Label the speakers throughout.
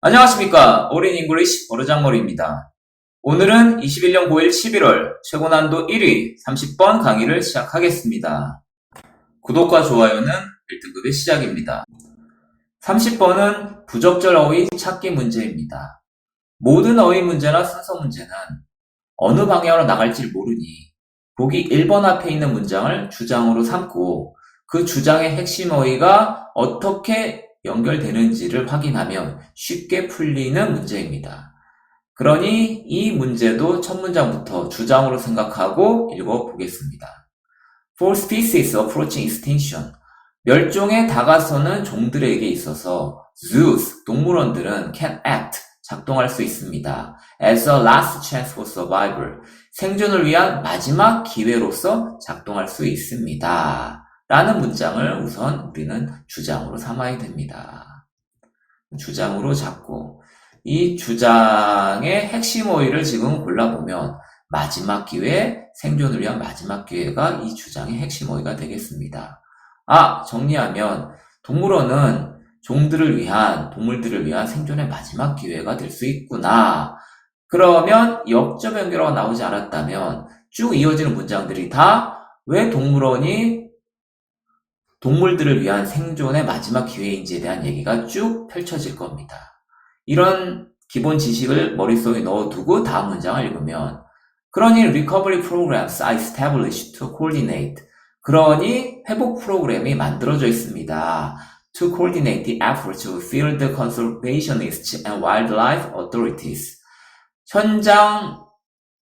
Speaker 1: 안녕하십니까. 어린 잉글리시 버르장머리입니다. 오늘은 21년 고1 11월 최고난도 1위 30번 강의를 시작하겠습니다. 구독과 좋아요는 1등급의 시작입니다. 30번은 부적절 어휘 찾기 문제입니다. 모든 어휘 문제나 순서 문제는 어느 방향으로 나갈지 모르니 보기 1번 앞에 있는 문장을 주장으로 삼고 그 주장의 핵심 어휘가 어떻게 연결되는지를 확인하면 쉽게 풀리는 문제입니다. 그러니 이 문제도 첫 문장부터 주장으로 생각하고 읽어보겠습니다. For species approaching extinction, 멸종에 다가서는 종들에게 있어서 zoos, 동물원들은 can act, 작동할 수 있습니다. As a last chance for survival, 생존을 위한 마지막 기회로서 작동할 수 있습니다. 라는 문장을 우선 우리는 주장으로 삼아야 됩니다. 주장으로 잡고 이 주장의 핵심 어휘를 지금 골라보면 마지막 기회, 생존을 위한 마지막 기회가 이 주장의 핵심 어휘가 되겠습니다. 정리하면 동물원은 종들을 위한, 동물들을 위한 생존의 마지막 기회가 될 수 있구나. 그러면 역접 연결어가 나오지 않았다면 쭉 이어지는 문장들이 다 왜 동물원이 동물들을 위한 생존의 마지막 기회인지에 대한 얘기가 쭉 펼쳐질 겁니다. 이런 기본 지식을 머릿속에 넣어두고 다음 문장을 읽으면 그러니 recovery programs are established to coordinate. 그러니 회복 프로그램이 만들어져 있습니다. To coordinate the efforts of field conservationists and wildlife authorities. 현장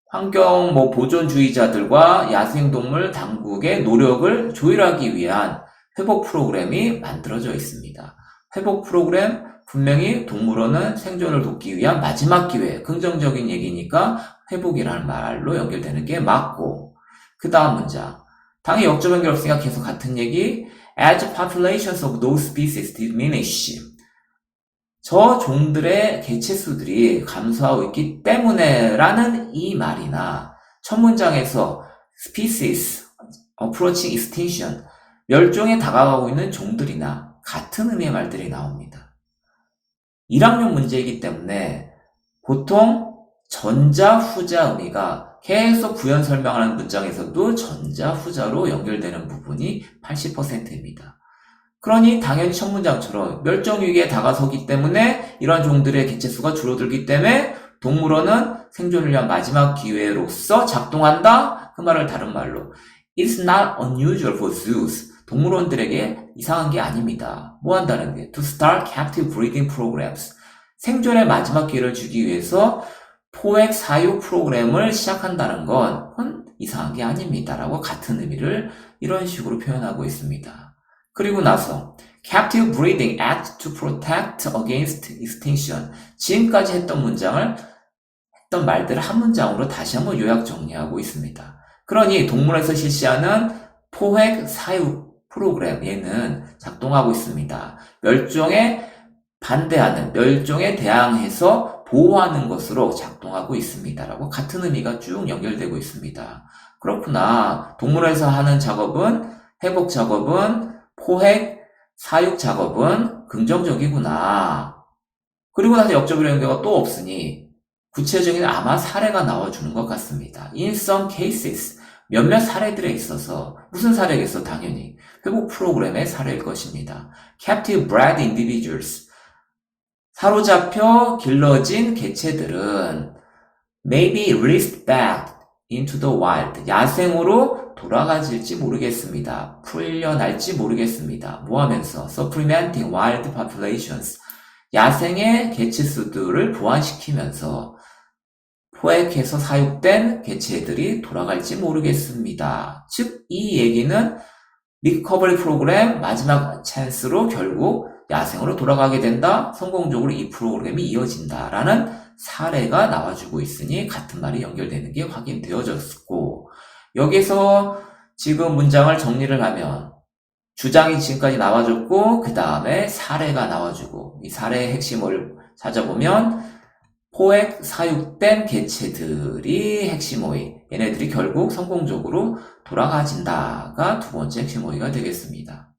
Speaker 1: 환경 보존주의자들과 야생동물 당국의 노력을 조율하기 위한 회복 프로그램이 만들어져 있습니다. 회복 프로그램, 분명히 동물원은 생존을 돕기 위한 마지막 기회, 긍정적인 얘기니까 회복이라는 말로 연결되는 게 맞고, 그 다음 문장. 당연히 역접 연결 없으니까 계속 같은 얘기. As populations of those species diminish. 저 종들의 개체수들이 감소하고 있기 때문에 라는 이 말이나 첫 문장에서 species approaching extinction, 멸종에 다가가고 있는 종들이나 같은 의미의 말들이 나옵니다. 1학년 문제이기 때문에 보통 전자, 후자 의미가 계속 부연 설명하는 문장에서도 전자, 후자로 연결되는 부분이 80%입니다. 그러니 당연히 첫 문장처럼 멸종 위기에 다가서기 때문에 이러한 종들의 개체수가 줄어들기 때문에 동물원은 생존을 위한 마지막 기회로서 작동한다? 그 말을 다른 말로 It's not unusual for zoos. 동물원들에게 이상한 게 아닙니다. 뭐 한다는 게 To start captive breeding programs. 생존의 마지막 기회를 주기 위해서 포획 사육 프로그램을 시작한다는 건 이상한 게 아닙니다. 라고 같은 의미를 이런 식으로 표현하고 있습니다. 그리고 나서 Captive Breeding Act to Protect Against Extinction. 지금까지 했던 말들을 한 문장으로 다시 한번 요약 정리하고 있습니다. 그러니 동물원에서 실시하는 포획 사육 프로그램, 얘는 작동하고 있습니다. 멸종에 반대하는, 멸종에 대항해서 보호하는 것으로 작동하고 있습니다. 라고 같은 의미가 쭉 연결되고 있습니다. 그렇구나. 동물원에서 하는 작업은, 회복 작업은, 포획, 사육 작업은 긍정적이구나. 그리고 나서 역적으로 연결가 또 없으니 구체적인 아마 사례가 나와주는 것 같습니다. In some cases, 몇몇 사례들에 있어서 무슨 사례겠어? 당연히 회복 프로그램의 사례일 것입니다. Captive bred individuals, 사로잡혀 길러진 개체들은 may be released back into the wild, 야생으로 돌아가질지 모르겠습니다. 풀려날지 모르겠습니다. 뭐 하면서? Supplementing wild populations, 야생의 개체수들을 보완시키면서 포획해서 사육된 개체들이 돌아갈지 모르겠습니다. 즉, 이 얘기는 리커버리 프로그램 마지막 찬스로 결국 야생으로 돌아가게 된다. 성공적으로 이 프로그램이 이어진다라는 사례가 나와주고 있으니 같은 말이 연결되는 게 확인되어졌고, 여기서 지금 문장을 정리를 하면 주장이 지금까지 나와줬고 그 다음에 사례가 나와주고, 이 사례의 핵심을 찾아보면 포획, 사육된 개체들이 핵심 어휘, 얘네들이 결국 성공적으로 돌아가진다가 두 번째 핵심 어휘가 되겠습니다.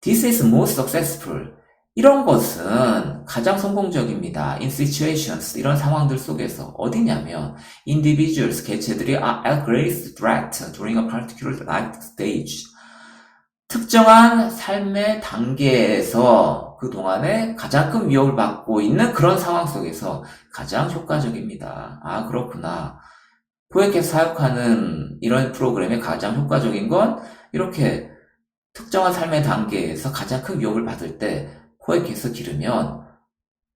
Speaker 1: This is most successful. 이런 것은 가장 성공적입니다. In situations, 이런 상황들 속에서 어디냐면 individuals, 개체들이 are at greatest threat during a particular life stage. 특정한 삶의 단계에서 그동안에 가장 큰 위협을 받고 있는 그런 상황 속에서 가장 효과적입니다. 아, 그렇구나. 포획해서 사육하는 이런 프로그램의 가장 효과적인 건 이렇게 특정한 삶의 단계에서 가장 큰 위협을 받을 때 포획해서 기르면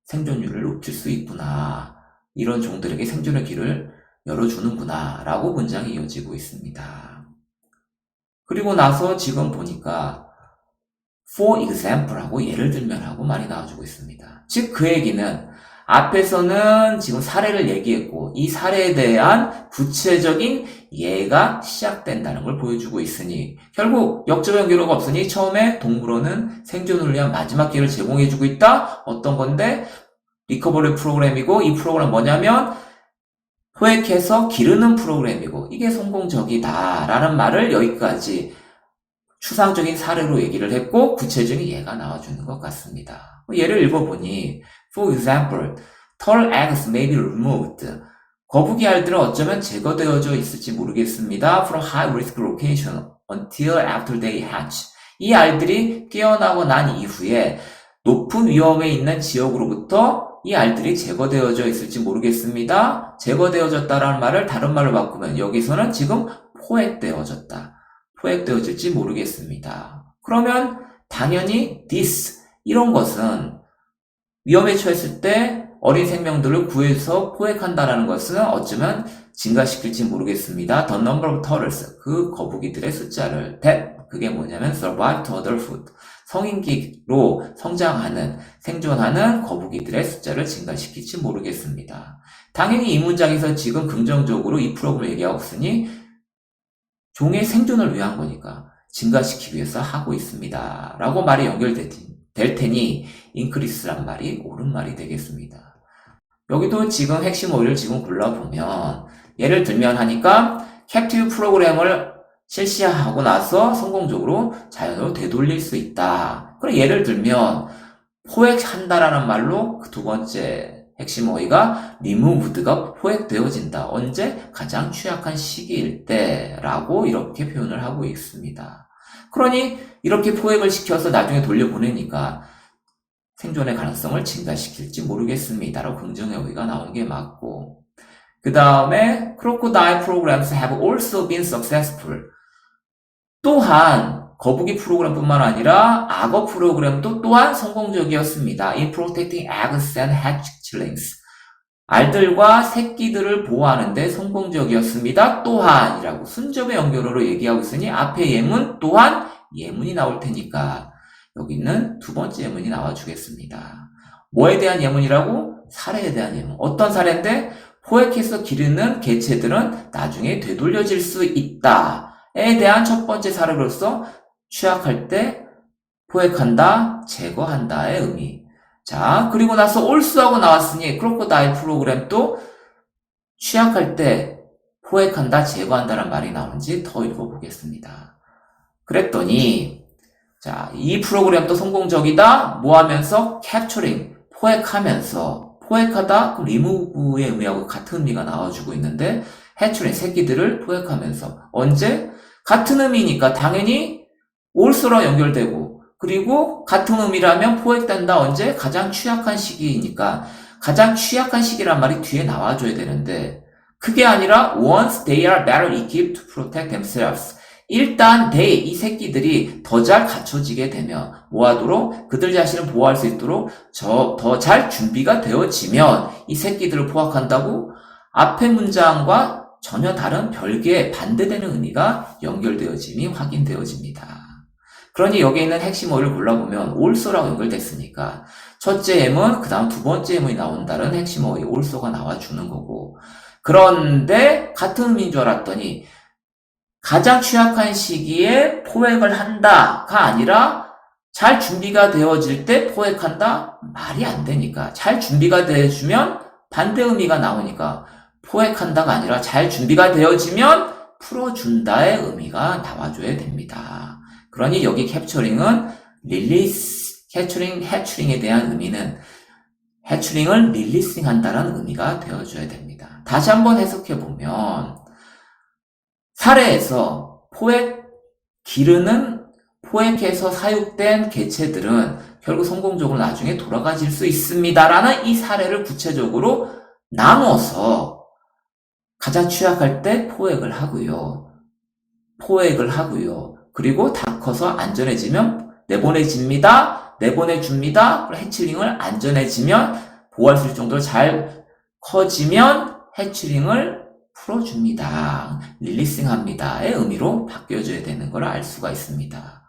Speaker 1: 생존율을 높일 수 있구나. 이런 종들에게 생존의 길을 열어주는구나. 라고 문장이 이어지고 있습니다. 그리고 나서 지금 보니까 for example 하고 예를 들면 하고 말이 나와주고 있습니다. 즉 그 얘기는 앞에서는 지금 사례를 얘기했고 이 사례에 대한 구체적인 예가 시작된다는 걸 보여주고 있으니 결국 역적 연결어가 없으니 처음에 동물원은 생존을 위한 마지막 기회를 제공해주고 있다. 어떤 건데 리커버리 프로그램이고 이 프로그램 뭐냐면 포획해서 기르는 프로그램이고 이게 성공적이다 라는 말을 여기까지 추상적인 사례로 얘기를 했고 구체적인 예가 나와주는 것 같습니다. 예를 읽어보니 For example, turtle eggs may be removed. 거북이 알들은 어쩌면 제거되어져 있을지 모르겠습니다. From high risk location until after they hatch. 이 알들이 깨어나고 난 이후에 높은 위험에 있는 지역으로부터 이 알들이 제거되어져 있을지 모르겠습니다. 제거되어졌다라는 말을 다른 말로 바꾸면 여기서는 지금 포획되어졌다. 포획되어질지 모르겠습니다. 그러면 당연히 this, 이런 것은 위험에 처했을 때 어린 생명들을 구해서 포획한다라는 것은 어쩌면 증가시킬지 모르겠습니다. The number of turtles, 그 거북이들의 숫자를 that, 그게 뭐냐면 survive to adulthood, 성인기로 성장하는, 생존하는 거북이들의 숫자를 증가시킬지 모르겠습니다. 당연히 이 문장에서 지금 긍정적으로 이 프로그램을 얘기하고 있으니 종의 생존을 위한 거니까 증가시키기 위해서 하고 있습니다. 라고 말이 연결될 테니 increase란 말이 옳은 말이 되겠습니다. 여기도 지금 핵심 어휘를 지금 골라보면 예를 들면 하니까 captive 프로그램을 실시하고 나서 성공적으로 자연으로 되돌릴 수 있다. 그럼 예를 들면 포획한다라는 말로 그 두 번째 핵심 어휘가 removed가 포획되어진다. 언제? 가장 취약한 시기일 때 라고 이렇게 표현을 하고 있습니다. 그러니 이렇게 포획을 시켜서 나중에 돌려보내니까 생존의 가능성을 증가시킬지 모르겠습니다. 라고 긍정의 어휘가 나오는 게 맞고 그 다음에 crocodile programs have also been successful. 또한 거북이 프로그램뿐만 아니라 악어 프로그램도 또한 성공적이었습니다. In protecting eggs and hatchlings. 알들과 새끼들을 보호하는 데 성공적이었습니다. 또한이라고 순접의 연결어로 얘기하고 있으니 앞에 예문 또한 예문이 나올 테니까 여기는 두 번째 예문이 나와주겠습니다. 뭐에 대한 예문이라고? 사례에 대한 예문. 어떤 사례인데 포획해서 기르는 개체들은 나중에 되돌려질 수 있다에 대한 첫 번째 사례로서 취약할 때 포획한다, 제거한다의 의미. 자, 그리고 나서 올수하고 나왔으니 크로코다일 프로그램도 취약할 때 포획한다, 제거한다란 말이 나오는지 더 읽어보겠습니다. 그랬더니 자, 이 프로그램도 성공적이다. 뭐 하면서? capturing, 포획하면서. 포획하다, 그럼 remove의 의미하고 같은 의미가 나와주고 있는데 hatchling, 새끼들을 포획하면서. 언제? 같은 의미니까 당연히 also랑 연결되고 그리고 같은 의미라면 포획된다. 언제? 가장 취약한 시기이니까 가장 취약한 시기란 말이 뒤에 나와줘야 되는데 그게 아니라 once they are better equipped to protect themselves. 일단 이 새끼들이 더 잘 갖춰지게 되면 뭐하도록? 그들 자신을 보호할 수 있도록 더 잘 준비가 되어지면 이 새끼들을 포획한다고 앞의 문장과 전혀 다른 별개의 반대되는 의미가 연결되어짐이 확인되어집니다. 그러니 여기 있는 핵심 어휘를 골라보면 also라고 연결됐으니까 첫째 예문, 그 다음 두 번째 예문이 나온다는 핵심 어휘 also가 나와주는 거고 그런데 같은 의미인 줄 알았더니 가장 취약한 시기에 포획을 한다가 아니라 잘 준비가 되어질 때 포획한다? 말이 안 되니까 잘 준비가 되어주면 반대 의미가 나오니까 포획한다가 아니라 잘 준비가 되어지면 풀어준다의 의미가 나와줘야 됩니다. 그러니 여기 캡처링은 릴리스 해추링에 대한 의미는 해추링을 릴리싱 한다는 의미가 되어줘야 됩니다. 다시 한번 해석해보면 사례에서 포획해서 사육된 개체들은 결국 성공적으로 나중에 돌아가질 수 있습니다라는 이 사례를 구체적으로 나눠서 가장 취약할 때 포획을 하고요. 그리고 다 커서 안전해지면 내보내줍니다. 해치링을 안전해지면 보호할 수 있을 정도로 잘 커지면 해치링을 풀어줍니다. 릴리싱합니다의 의미로 바뀌어줘야 되는 걸 알 수가 있습니다.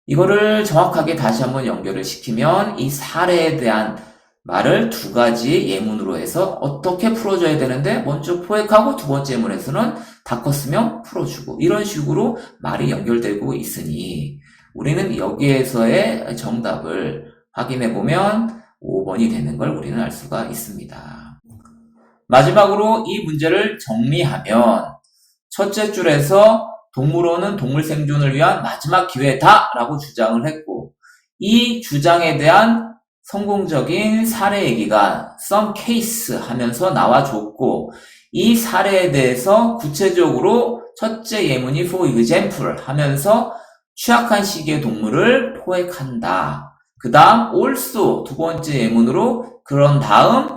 Speaker 1: 이거를 정확하게 다시 한번 연결을 시키면 이 사례에 대한 말을 두 가지 예문으로 해서 어떻게 풀어줘야 되는데 먼저 포획하고 두 번째 예문에서는 다 컸으면 풀어주고 이런 식으로 말이 연결되고 있으니 우리는 여기에서의 정답을 확인해보면 5번이 되는 걸 우리는 알 수가 있습니다. 마지막으로 이 문제를 정리하면 첫째 줄에서 동물원은 동물 생존을 위한 마지막 기회다 라고 주장을 했고 이 주장에 대한 성공적인 사례 얘기가 some case 하면서 나와줬고 이 사례에 대해서 구체적으로 첫째 예문이 for example 하면서 취약한 시기의 동물을 포획한다. 그 다음 also 두 번째 예문으로 그런 다음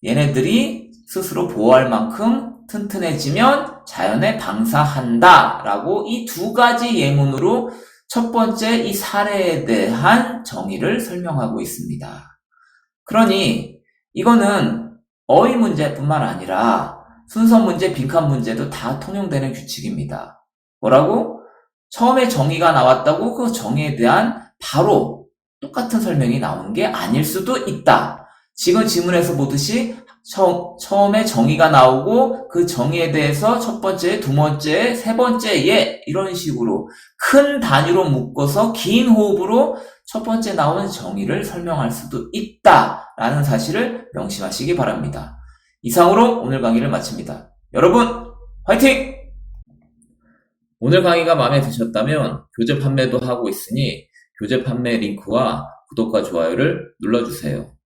Speaker 1: 얘네들이 스스로 보호할 만큼 튼튼해지면 자연에 방사한다 라고 이 두 가지 예문으로 첫 번째 이 사례에 대한 정의를 설명하고 있습니다. 그러니 이거는 어휘 문제뿐만 아니라 순서 문제, 빈칸 문제도 다 통용되는 규칙입니다. 뭐라고? 처음에 정의가 나왔다고 그 정의에 대한 바로 똑같은 설명이 나오는 게 아닐 수도 있다. 지금 지문에서 보듯이 처음에 정의가 나오고 그 정의에 대해서 첫 번째, 두 번째, 세 번째 이런 식으로 큰 단위로 묶어서 긴 호흡으로 첫 번째 나온 정의를 설명할 수도 있다라는 사실을 명심하시기 바랍니다. 이상으로 오늘 강의를 마칩니다. 여러분 화이팅! 오늘 강의가 마음에 드셨다면 교재 판매도 하고 있으니 교재 판매 링크와 구독과 좋아요를 눌러주세요.